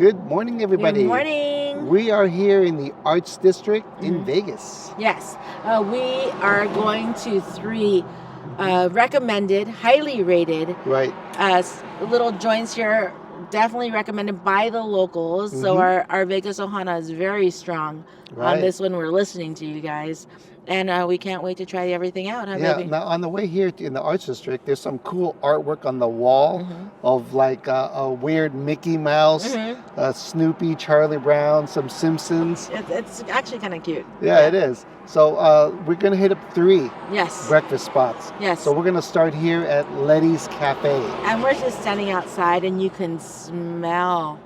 Good morning, everybody. Good morning. We are here in the Arts District in Vegas. Yes, we are going to three recommended, highly rated Right. little joints here, definitely recommended by the locals. So our Vegas Ohana is very strong on Right. this one. We're listening to you guys. And we can't wait to try everything out, huh, Yeah, baby? now on the way here in the Arts District, there's some cool artwork on the wall of like a weird Mickey Mouse, Snoopy, Charlie Brown, some Simpsons. It's actually kind of cute. Yeah, it is. So we're going to hit up three Yes. breakfast spots. Yes. So we're going to start here at Letty's Cafe. And we're just standing outside, and you can smell.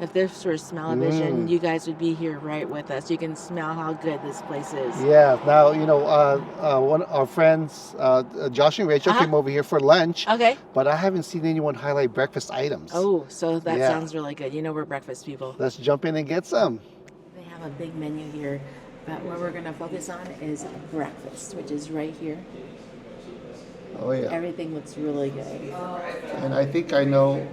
If this were smell-o-vision, you guys would be here right with us. You can smell how good this place is. Yeah. Now, one of our friends, Josh and Rachel, came over here for lunch. Okay. But I haven't seen anyone highlight breakfast items. Oh, so that sounds really good. You know we're breakfast people. Let's jump in and get some. They have a big menu here, but what we're going to focus on is breakfast, which is right here. Oh, yeah. Everything looks really good. And I think I know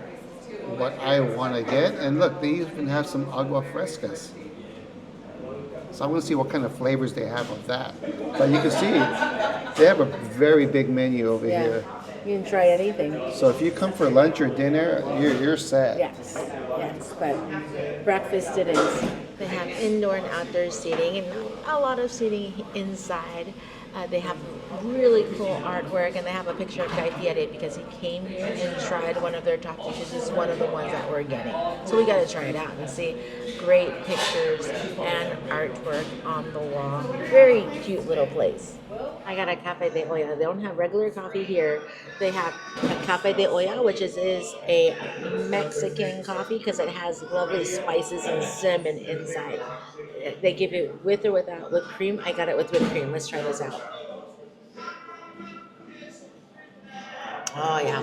what I want to get. And look, they even have some agua frescas. So I want to see what kind of flavors they have of that. But you can see they have a very big menu over here. You can try anything. So if you come for lunch or dinner, you're set. Yes, but breakfast it is. They have indoor and outdoor seating and a lot of seating inside. They have really cool artwork, and they have a picture of Guy Fieri because he came here and tried one of their top dishes. This is one of the ones that we're getting. So we got to try it out and see. Great pictures and artwork on the wall. Very cute little place. I got a Cafe de Olla. They don't have regular coffee here. They have a Cafe de Olla, which is a Mexican coffee because it has lovely spices and cinnamon inside. They give it with or without whipped cream. I got it with whipped cream. Let's try this out. Oh, yeah.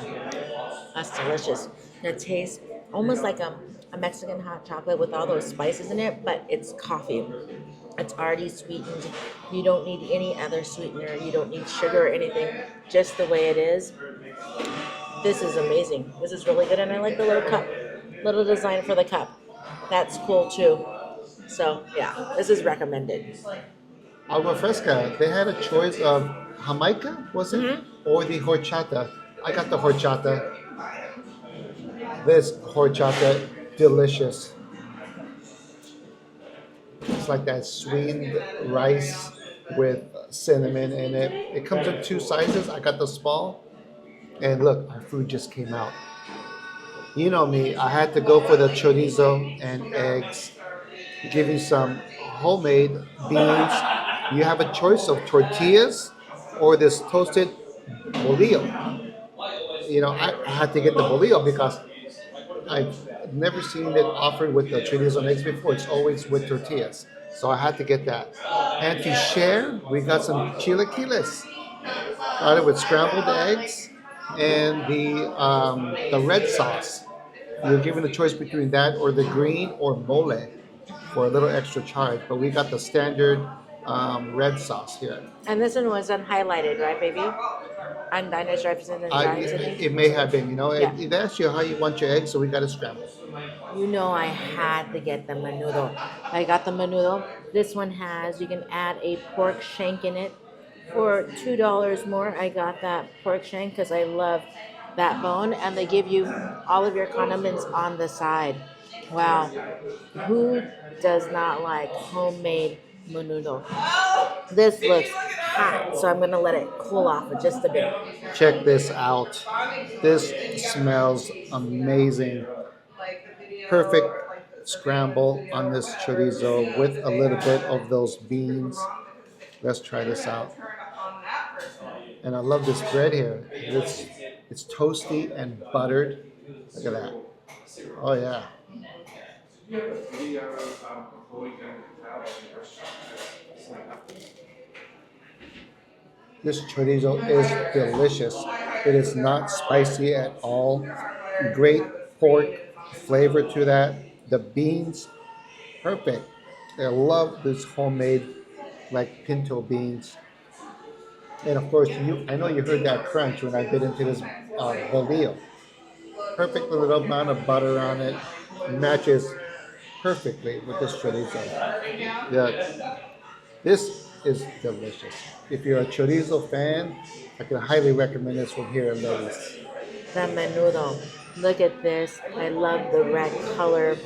That's delicious. It tastes almost like a Mexican hot chocolate with all those spices in it, but it's coffee. It's already sweetened. You don't need any other sweetener. You don't need sugar or anything. Just the way it is. This is amazing. This is really good, and I like the little cup. Little design for the cup. That's cool, too. So, yeah, this is recommended. Agua fresca, they had a choice of Jamaica, was it? Or the horchata. I got the horchata. This horchata, delicious. It's like that sweetened rice with cinnamon in it. It comes in two sizes. I got the small. And look, our food just came out. You know me, I had to go for the chorizo and eggs. Give you some homemade beans. You have a choice of tortillas or this toasted bolillo. I had to get the bolillo because I've never seen it offered with the chorizo and eggs before. It's always with tortillas. So I had to get that. And to share, we got some chilaquiles. Got it with scrambled eggs and the red sauce. You're given a choice between that or the green or mole for a little extra charge. But we got the standard red sauce here. And this one was unhighlighted, right, baby? On Diners, Drive-Ins, and Drive-Ins. It may have been, It asks you how you want your eggs, so we got it scrambled. I had to get the menudo. I got the menudo. This one you can add a pork shank in it. For $2 more, I got that pork shank because I love that bone. And they give you all of your condiments on the side. Wow. Who does not like homemade menudo? This looks hot, so I'm going to let it cool off for just a bit. Check this out. This smells amazing. Perfect scramble on this chorizo with a little bit of those beans. Let's try this out. And I love this bread here. It's toasty and buttered. Look at that. Oh, yeah. This chorizo is delicious. It is not spicy at all. Great pork flavor to that. The beans, perfect. I love this homemade, like pinto beans. And of course, I know you heard that crunch when I bit into this bolillo. Perfect little amount of butter on it. Matches perfectly with this chorizo. Yeah, this is delicious. If you're a chorizo fan, I can highly recommend this one here at Letty's. The menudo. Look at this. I love the red color.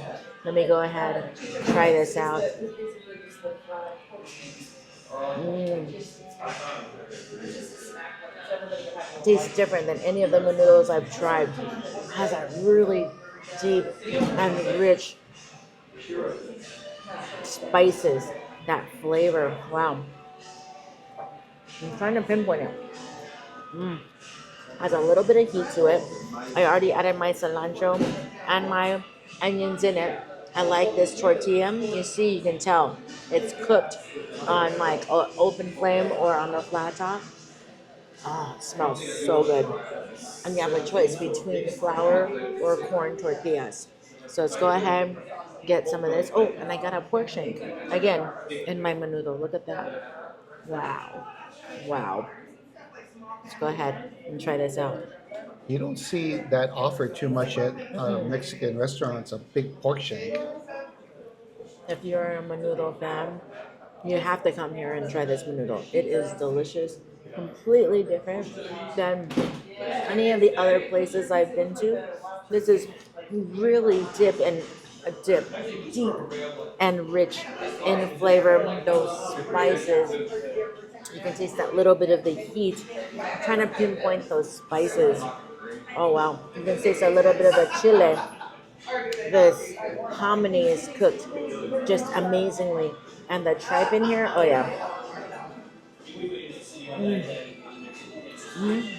Let me go ahead and try this out. Mm. Tastes different than any of the menudos I've tried. Has that really deep and rich spices, that flavor. Wow. I'm trying to pinpoint it. Mm. Has a little bit of heat to it. I already added my cilantro and my onions in it. I like this tortilla. You see, you can tell it's cooked on like open flame or on the flat top. Oh, it smells so good. And you have a choice between flour or corn tortillas. So let's go ahead, get some of this. Oh, and I got a pork shank again in my menudo. Look at that. Wow. Wow. Let's go ahead and try this out. You don't see that offered too much at Mm-mm. Mexican restaurants, a big pork shank. If you're a menudo fan, you have to come here and try this menudo. It is delicious, completely different than any of the other places I've been to. This is really deep and rich in flavor. Those spices, you can taste that little bit of the heat. I'm trying to pinpoint those spices. Oh wow, you can taste a little bit of the chile. This hominy is cooked just amazingly, and the tripe in here. Oh yeah. Mm. Mm.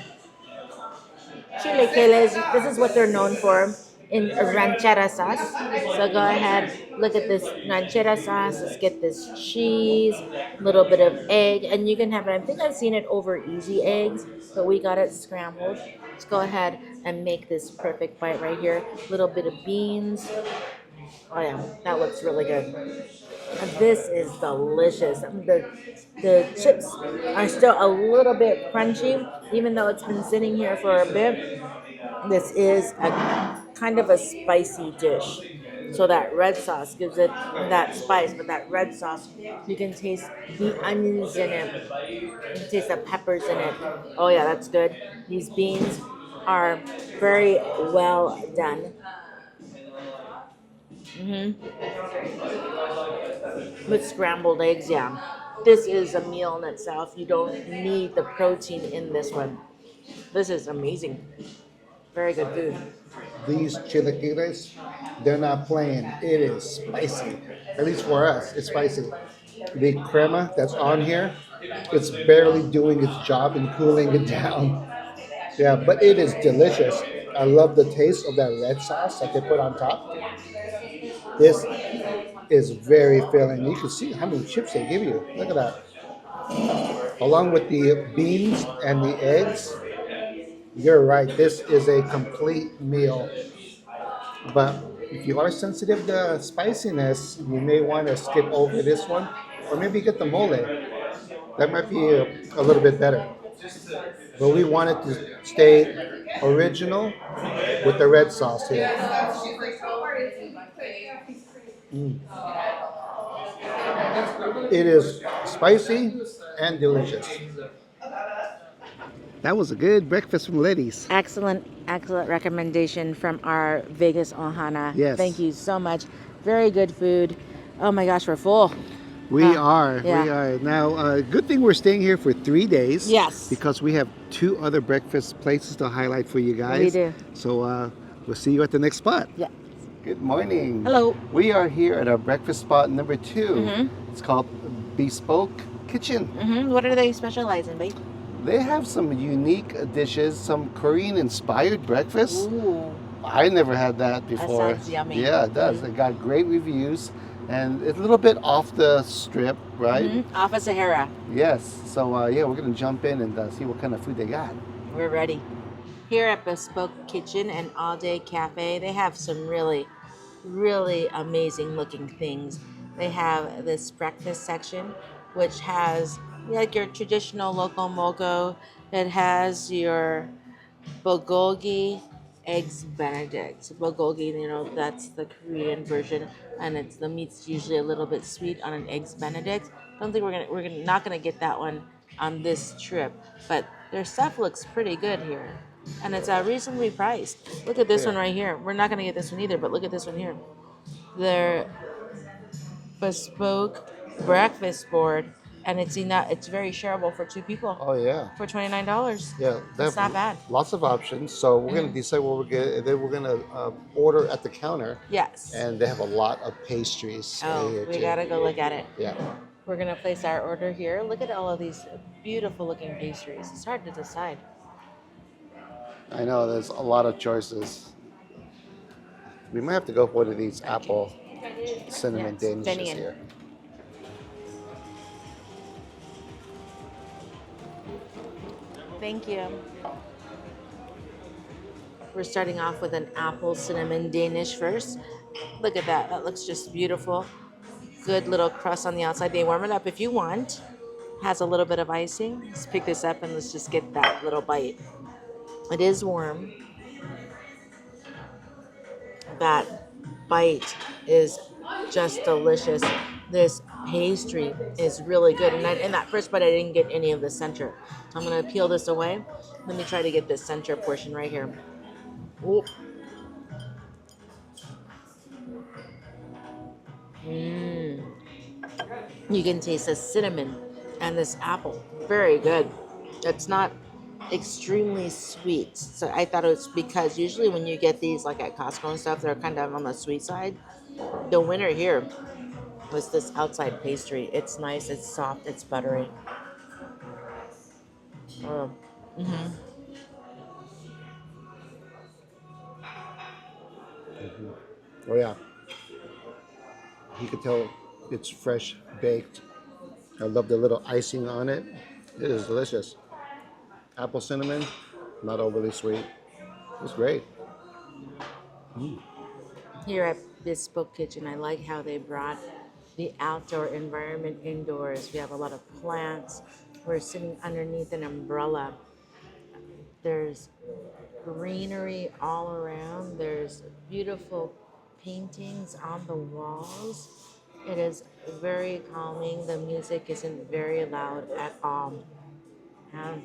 Chilequiles, this is what they're known for in ranchera sauce. So go ahead, look at this ranchera sauce. Let's get this cheese, a little bit of egg, and you can have it. I think I've seen it over easy eggs, but we got it scrambled. Let's go ahead and make this perfect bite right here. A little bit of beans. Oh yeah, that looks really good. And this is delicious. The chips are still a little bit crunchy, even though it's been sitting here for a bit. This is a kind of a spicy dish. So that red sauce gives it that spice, but that red sauce, you can taste the onions in it. You can taste the peppers in it. Oh yeah, that's good. These beans are very well done. With scrambled eggs, yeah. This is a meal in itself. You don't need the protein in this one. This is amazing. Very good food. These chilaquiles, they're not plain. It is spicy. At least for us, it's spicy. The crema that's on here, it's barely doing its job in cooling it down. Yeah, but it is delicious. I love the taste of that red sauce that they put on top. This is very filling. You can see how many chips they give you. Look at that. Along with the beans and the eggs, you're right. This is a complete meal. But if you are sensitive to spiciness, you may want to skip over this one, or maybe get the mole. That might be a little bit better. But we wanted to stay original with the red sauce here. Mm. It is spicy and delicious. That was a good breakfast from Letty's. Excellent recommendation from our Vegas Ohana. Yes. Thank you so much. Very good food. Oh my gosh, we're full. We are. Yeah. We are. Now, good thing we're staying here for 3 days. Yes. Because we have 2 other breakfast places to highlight for you guys. We do. So we'll see you at the next spot. Yeah. Good morning. Hello. We are here at our breakfast spot number 2. Mm-hmm. It's called Bespoke Kitchen. Mm-hmm. What are they specializing, babe? They have some unique dishes, some Korean-inspired breakfast. Ooh. I never had that before. That sounds yummy. Yeah, it does. It got great reviews, and it's a little bit off the strip, right? Mm-hmm. Off of Sahara. Yes. So yeah, we're gonna jump in and see what kind of food they got. We're ready. Here at Bespoke Kitchen and All Day Cafe, they have some really amazing looking things. They have this breakfast section, which has like your traditional local moco. It has your bulgogi eggs benedict. Bulgogi, that's the Korean version and it's the meat's usually a little bit sweet on an eggs Benedict. Don't think not gonna get that one on this trip, but their stuff looks pretty good here, and it's reasonably priced. Look at this one Yeah. right here. We're not gonna get this one either, but look at this one here. Their bespoke breakfast board, and it's enough. It's very shareable for two people Oh yeah. for $29. Yeah, they That's not have bad. lots of options. So we're gonna decide what we're gonna. Then we're gonna order at the counter, Yes. and they have a lot of pastries Oh, here we too. gotta go look at it. Yeah, We're gonna place our order here. Look at all of these beautiful looking pastries. It's hard to decide. I know. There's a lot of choices. We might have to go for one of these apple cinnamon Yes, danishes Fenian. here. Thank you. We're starting off with an apple cinnamon Danish first. Look at that. That looks just beautiful. Good little crust on the outside. They warm it up if you want. Has a little bit of icing. Let's pick this up and let's just get that little bite. It is warm. That bite is just delicious. This pastry is really good. And in that first bite, I didn't get any of the center. So I'm going to peel this away. Let me try to get this center portion right here. Ooh. You can taste the cinnamon and this apple. Very good. It's not extremely sweet. So I thought it was because usually when you get these like at Costco and stuff, they're kind of on the sweet side. The winner here was this outside pastry. It's nice, it's soft, it's buttery. Oh. Oh yeah, you can tell it's fresh baked. I love the little icing on it. It is delicious. Apple cinnamon, not overly sweet. It's great. Here at Bespoke Kitchen, I like how they brought the outdoor environment indoors. We have a lot of plants. We're sitting underneath an umbrella. There's greenery all around. There's beautiful paintings on the walls. It is very calming. The music isn't very loud at all. And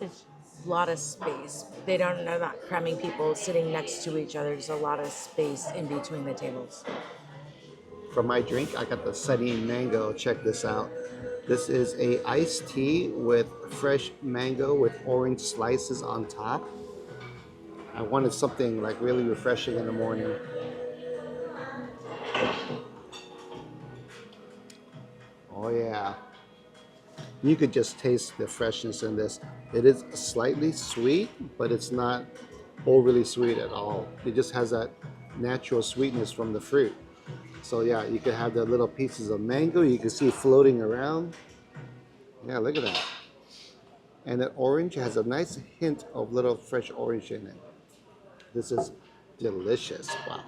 it's a lot of space. They're not cramming people sitting next to each other. There's a lot of space in between the tables. For my drink, I got the Sunny Mango. Check this out. This is a iced tea with fresh mango with orange slices on top. I wanted something like really refreshing in the morning. Oh yeah. You could just taste the freshness in this. It is slightly sweet, but it's not overly sweet at all. It just has that natural sweetness from the fruit. So yeah, you can have the little pieces of mango you can see floating around. Yeah, look at that. And that orange has a nice hint of little fresh orange in it. This is delicious. Wow.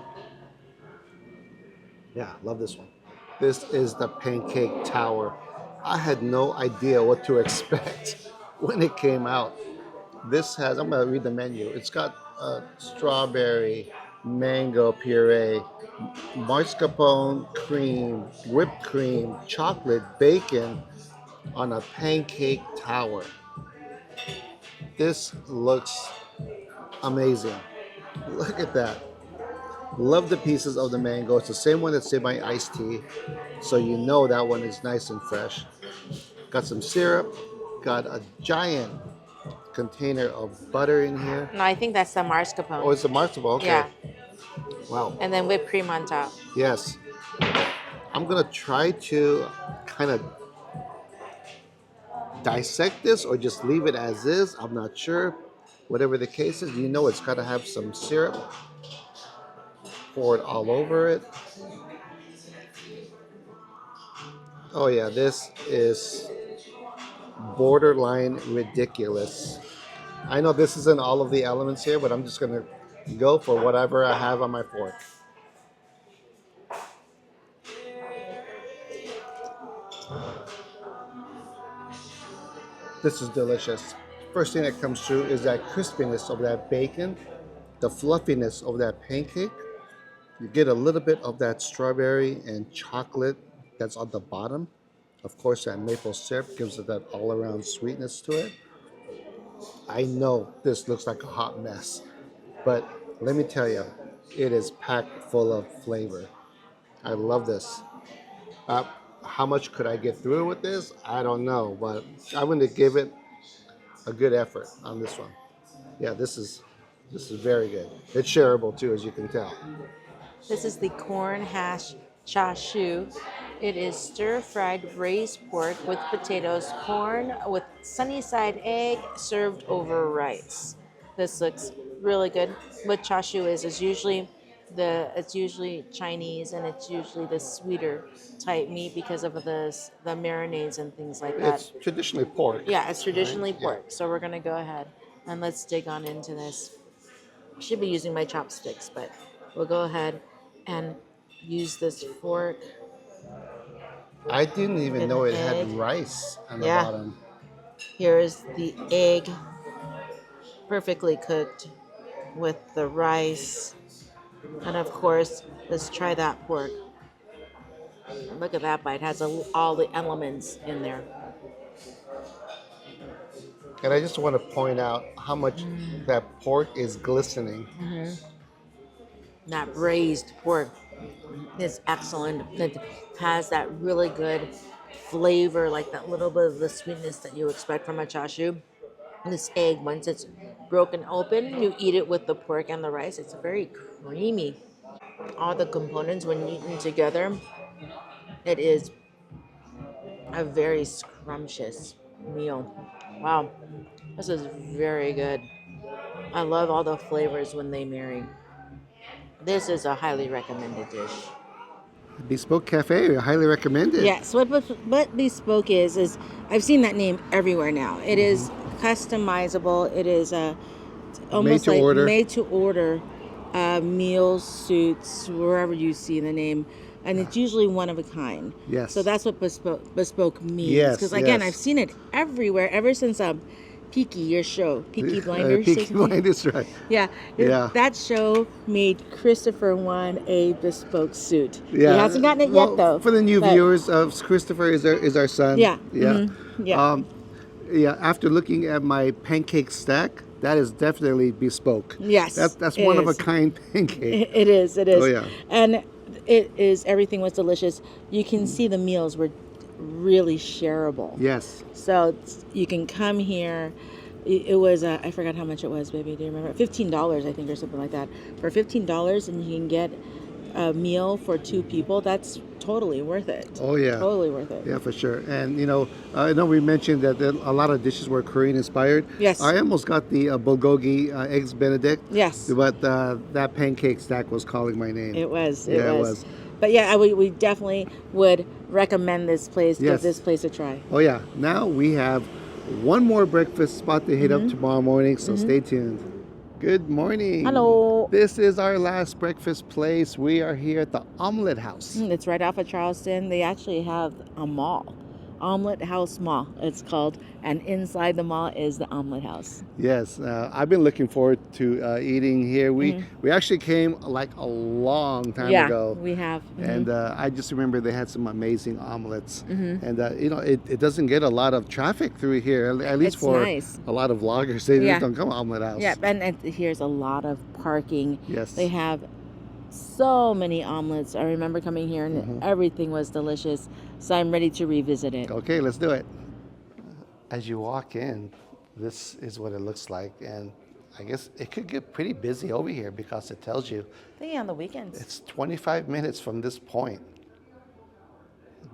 Yeah, love this one. This is the pancake tower. I had no idea what to expect when it came out. This has, I'm gonna read the menu. It's got strawberry, mango puree, mascarpone cream, whipped cream, chocolate, bacon on a pancake tower. This looks amazing. Look at that. Love the pieces of the mango. It's the same one that's in my iced tea. So you know that one is nice and fresh. Got some syrup. Got a giant container of butter in here. No, I think that's the Oh, mascarpone. it's a marzipan. Okay. Yeah, Wow. and then whipped cream on top. Yes. I'm gonna try to kind of dissect this or just leave it as is. I'm not sure. Whatever the case is, you know it's got to have some syrup. Pour it all over it. Oh yeah, this is borderline ridiculous. I know this isn't all of the elements here, but I'm just gonna go for whatever I have on my fork. This is delicious. First thing that comes through is that crispiness of that bacon, the fluffiness of that pancake. You get a little bit of that strawberry and chocolate that's on the bottom. Of course, that maple syrup gives it that all-around sweetness to it. I know this looks like a hot mess, but let me tell you, it is packed full of flavor. I love this. Uh, how much could I get through with this? I don't know, but I'm going to give it a good effort on this one. Yeah, this is very good. It's shareable too, as you can tell. This is the corn hash chashu. It is stir-fried braised pork with potatoes, corn with sunny side egg served over rice. This looks really good. What chashu is usually it's usually Chinese, and it's usually the sweeter type meat because of the marinades and things like that. It's traditionally pork. Yeah, it's traditionally right? pork. So we're gonna go ahead and let's dig on into this. Should be using my chopsticks, but we'll go ahead and use this fork. I didn't even An know it egg. had rice on the Yeah. bottom. Here is the egg, perfectly cooked with the rice. And of course, let's try that pork. Look at that bite. It has all the elements in there. And I just want to point out how much that pork is glistening. That braised pork is excellent. It has that really good flavor, like that little bit of the sweetness that you expect from a chashu. This egg, once it's broken open, you eat it with the pork and the rice. It's very creamy. All the components, when eaten together, it is a very scrumptious meal. Wow, this is very good. I love all the flavors when they marry. This is a highly recommended dish. Bespoke Cafe, I highly recommend it. Yes, what Bespoke is I've seen that name everywhere now. It is customizable. It is almost like made to order meals, suits, wherever you see the name. And it's usually one of a kind. Yes. So that's what bespoke means. Yes, Because again, yes. I've seen it everywhere ever since Peaky, your show, Peaky Blinders. Peaky Blinders, right. Yeah. Yeah. That show made Christopher want a bespoke suit. Yeah. He hasn't gotten it yet, though. For the new viewers, Christopher is our son. Yeah. Yeah. Mm-hmm. Yeah. Yeah. After looking at my pancake stack, that is definitely bespoke. Yes. That's one of a kind pancake. It is. It is. Oh yeah. And everything was delicious. You can see the meals were really shareable. Yes. So you can come here. It was I forgot how much it was, baby. Do you remember? $15, I think, or something like that. For $15, and you can get a meal for 2 people. That's totally worth it. Oh yeah. Totally worth it. Yeah, for sure. And I know we mentioned that a lot of dishes were Korean inspired. Yes. I almost got the bulgogi eggs Benedict. Yes. But that pancake stack was calling my name. It was. It was. But yeah, we definitely would recommend this place. Yes. Give this place a try. Oh yeah. Now we have one more breakfast spot to hit up tomorrow morning, so stay tuned. Good morning. Hello. This is our last breakfast place. We are here at the Omelet House. It's right off of Charleston. They actually have a mall. Omelet House Mall, it's called, and inside the mall is the Omelet House. Yes, I've been looking forward to eating here. We actually came like a long time ago. Yeah, we have. And I just remember they had some amazing omelets. And it doesn't get a lot of traffic through here, at least It's for nice. a lot of vloggers. They don't come to Omelet House. Yeah, and here's a lot of parking. Yes. They have so many omelets. I remember coming here and everything was delicious. So I'm ready to revisit it. Okay, let's do it. As you walk in, this is what it looks like. And I guess it could get pretty busy over here because it tells you Thinking on the weekends. it's 25 minutes from this point.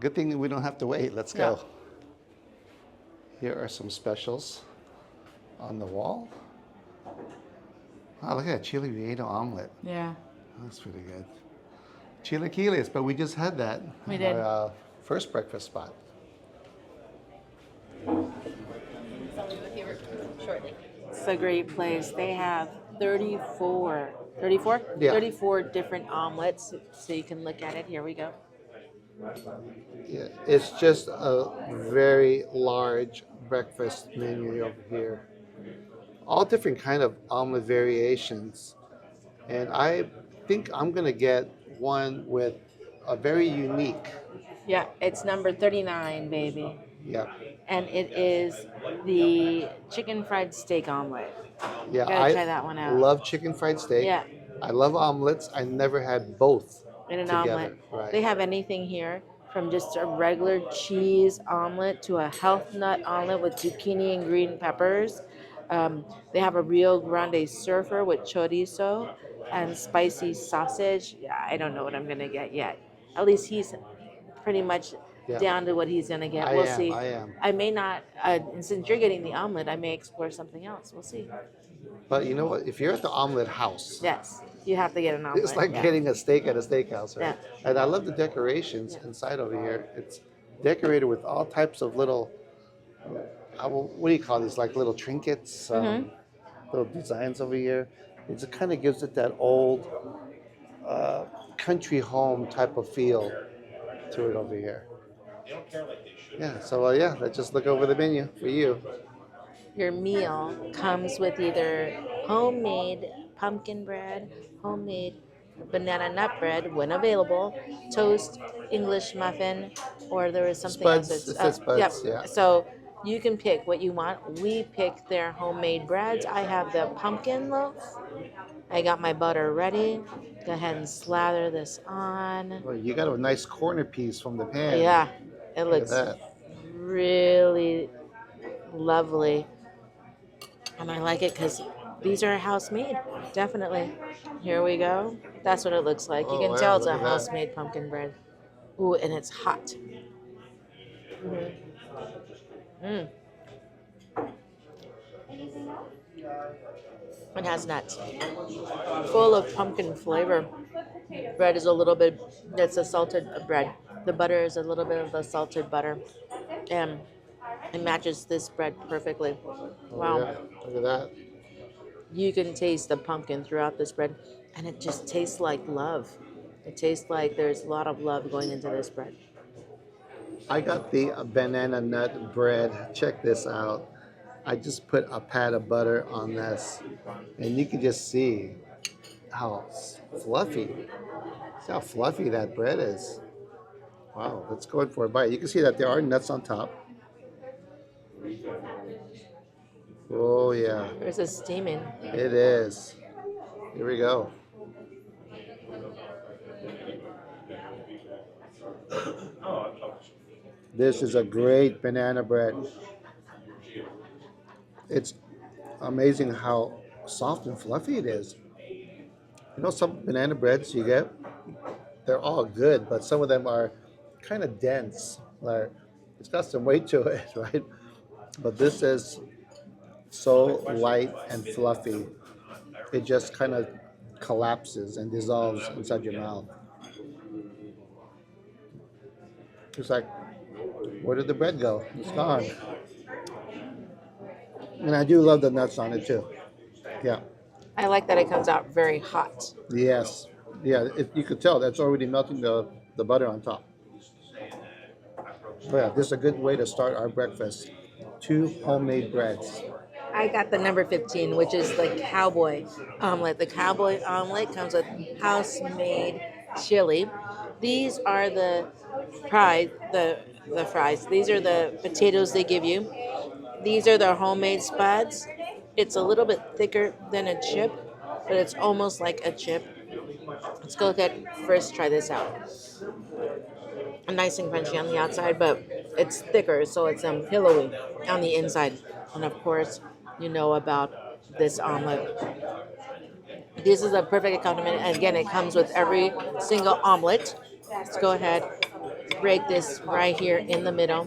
Good thing that we don't have to wait. Let's go. No. Here are some specials on the wall. Oh, look at that chili relleno omelet. Yeah. That's pretty good. Chilaquiles, but we just had that. We did. Our first breakfast spot. It's a great place. They have 34 Yeah. 34 different omelets. So you can look at it. Here we go. Yeah, it's just a very large breakfast menu over here. All different kind of omelet variations. And I think I'm gonna get one with a very unique. Yeah, it's number 39, baby. Yeah, And it is the chicken fried steak omelet. yeah. Gotta I try that one out. love chicken fried steak. Yeah, I love omelets. I never had both in an together. omelet. Right. They have anything here from just a regular cheese omelet to a health nut omelet with zucchini and green peppers. They have a Rio Grande surfer with chorizo and spicy sausage. Yeah, I don't know what I'm gonna get yet. At least he's pretty much Yeah. down to what he's gonna get. I We'll am. see. I am. I may not. And since you're getting the omelet, I may explore something else. We'll see. But you know what? If you're at the omelet house, Yes, you have to get an omelet. it's like yeah. getting a steak at a steakhouse, right? Yeah. And I love the decorations inside over here. It's decorated with all types of little, what do you call these? Like little trinkets, little designs over here. It kind of gives it that old country home type of feel to it over here. Yeah, so yeah, let's just look over the menu for you. Your meal comes with either homemade pumpkin bread, homemade banana nut bread when available, toast, English muffin, or there is something Spuds, else. it says spuds, Yep. yeah. So you can pick what you want. We pick their homemade breads. I have the pumpkin loaf. I got my butter ready. Go ahead and slather this on. Well, you got a nice corner piece from the pan. Yeah, it Look at looks that. really lovely. And I like it because these are house made. Definitely. Here we go. That's what it looks like. You Oh, can wow, tell it's look a at that. house made pumpkin bread. Ooh, and it's hot. Mm. It has nuts. Full of pumpkin flavor. Bread is a little bit, it's a salted bread. The butter is a little bit of the salted butter. And it matches this bread perfectly. Oh, Wow. yeah. Look at that. You can taste the pumpkin throughout this bread, and it just tastes like love. It tastes like there's a lot of love going into this bread. I got the banana nut bread. Check this out. I just put a pat of butter on this, and you can just see how fluffy. See how fluffy that bread is. Wow, let's go in for a bite. You can see that there are nuts on top. Oh yeah, There's a steaming. it is. Here we go. This is a great banana bread. It's amazing how soft and fluffy it is. You know, some banana breads you get, they're all good, but some of them are kind of dense. Like it's got some weight to it, right? But this is so light and fluffy. It just kind of collapses and dissolves inside your mouth. It's like, where did the bread go? It's gone. And I do love the nuts on it too. Yeah. I like that it comes out very hot. Yes. Yeah, you could tell that's already melting the butter on top. Oh, yeah, this is a good way to start our breakfast. 2 homemade breads. I got the number 15, which is the cowboy omelet. The cowboy omelet comes with house-made chili. These are the fries. The fries. These are the potatoes they give you. These are their homemade spuds. It's a little bit thicker than a chip, but it's almost like a chip. Let's go ahead first try this out. Nice and crunchy on the outside, but it's thicker, so it's pillowy on the inside. And of course, you know about this omelet. This is a perfect accompaniment. And again, it comes with every single omelet. Let's go ahead, break this right here in the middle.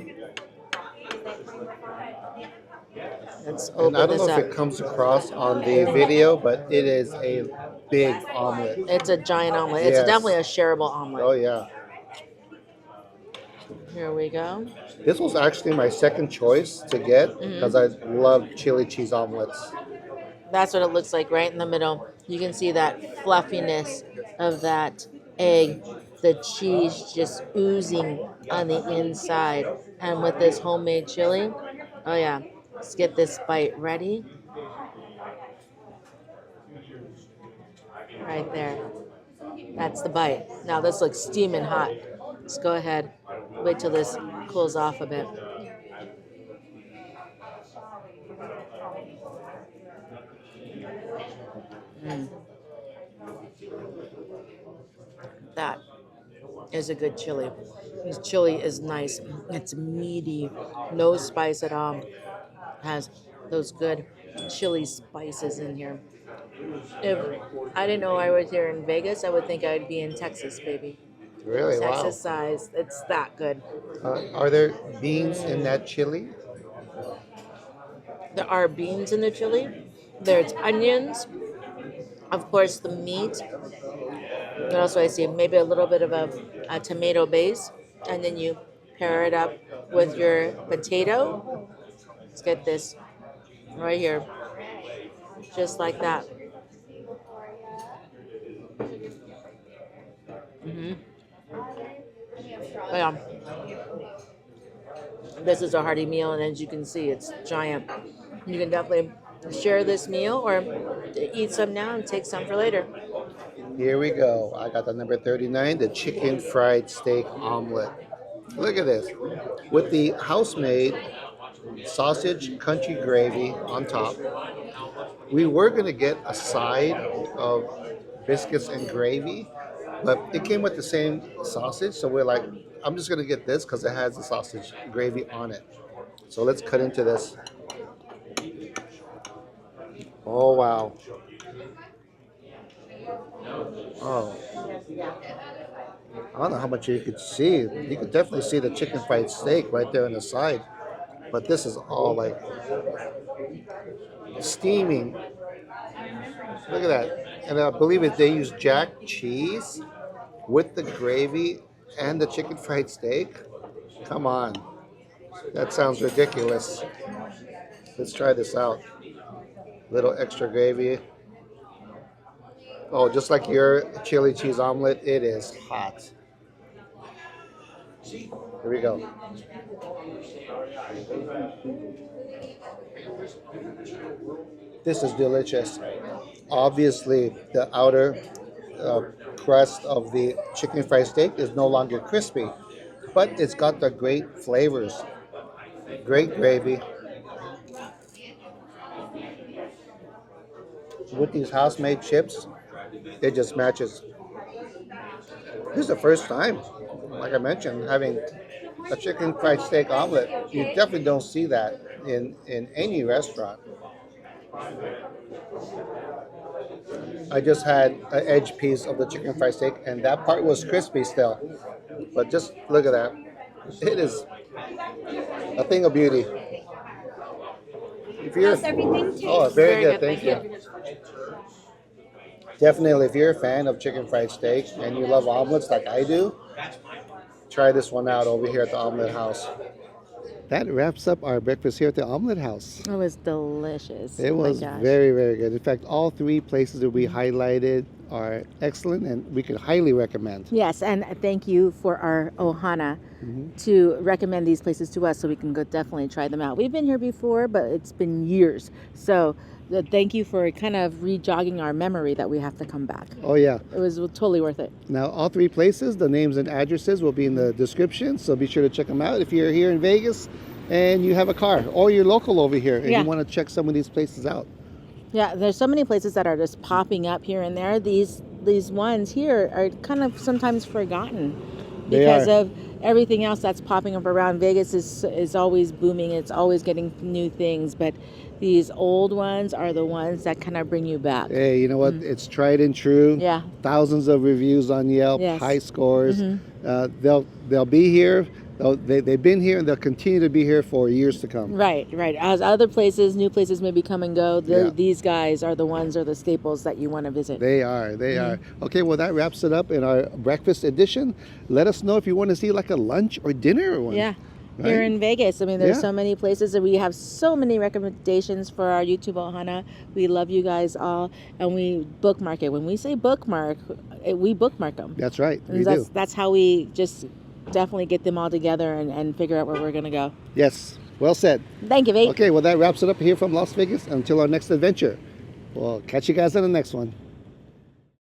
Let's And open I don't this know up. if it comes across on the video, but it is a big omelet. It's a giant omelet. It's Yes. definitely a shareable omelet. Oh, yeah. Here we go. This was actually my second choice to get because I love chili cheese omelets. That's what it looks like right in the middle. You can see that fluffiness of that egg, the cheese just oozing on the inside. And with this homemade chili, oh yeah, let's get this bite ready. Right there. That's the bite. Now this looks steaming hot. Let's go ahead. Wait till this cools off a bit. That is a good chili. This chili is nice. It's meaty, no spice at all. Has those good chili spices in here. If I didn't know I was here in Vegas, I would think I'd be in Texas, baby. Really? Wow. Texas size. It's that good. Are there beans in that chili? There are beans in the chili. There's onions. Of course, the meat. And also, I see maybe a little bit of a tomato base. And then you pair it up with your potato. Let's get this right here. Just like that. Yeah. This is a hearty meal, and as you can see, it's giant. You can definitely share this meal or eat some now and take some for later. Here we go. I got the number 39, the chicken fried steak omelet. Look at this. With the house-made sausage country gravy on top. We were going to get a side of biscuits and gravy, but it came with the same sausage, so we're like, I'm just going to get this because it has the sausage gravy on it. So let's cut into this. Oh, wow. Oh. I don't know how much you could see. You could definitely see the chicken fried steak right there on the side. But this is all like steaming. Look at that. And I believe they use jack cheese with the gravy and the chicken fried steak. Come on. That sounds ridiculous. Let's try this out. Little extra gravy. Oh, just like your chili cheese omelet, it is hot. Here we go. This is delicious. Obviously, the outer crust of the chicken fried steak is no longer crispy, but it's got the great flavors. Great gravy. With these house-made chips, it just matches. This is the first time, like I mentioned, having a chicken fried steak omelet. You definitely don't see that in any restaurant. I just had an edge piece of the chicken fried steak, and that part was crispy still. But just look at that. It is a thing of beauty. If you're, How's everything taste? oh, very good, thank you. Definitely, if you're a fan of chicken fried steak and you love omelets like I do, try this one out over here at the Omelet House. That wraps up our breakfast here at the Omelet House. It was delicious. It was very, very good. In fact, all three places that we highlighted are excellent and we could highly recommend. Yes, and thank you for our Ohana to recommend these places to us so we can go definitely try them out. We've been here before, but it's been years. So thank you for kind of rejogging our memory that we have to come back. Oh, yeah. It was totally worth it. Now, all three places, the names and addresses will be in the description, so be sure to check them out. If you're here in Vegas and you have a car, or you're local over here and you want to check some of these places out. Yeah, there's so many places that are just popping up here and there. These ones here are kind of sometimes forgotten because of everything else that's popping up around. Vegas is always booming. It's always getting new things, but these old ones are the ones that kind of bring you back. Hey, you know what? It's tried and true. Yeah. Thousands of reviews on Yelp, high scores. They'll be here. They've been here and they'll continue to be here for years to come. Right. As other places, new places maybe come and go, these guys are the ones or the staples that you want to visit. They are. Okay, well, that wraps it up in our breakfast edition. Let us know if you want to see like a lunch or dinner one. Yeah. Right? Here in Vegas. I mean, there's so many places, and we have so many recommendations for our YouTube Ohana. We love you guys all, and we bookmark it. When we say bookmark, we bookmark them. That's right. That's how we just definitely get them all together and figure out where we're going to go. Yes. Well said. Thank you, Vate. Okay, well, that wraps it up here from Las Vegas. Until our next adventure. We'll catch you guys on the next one.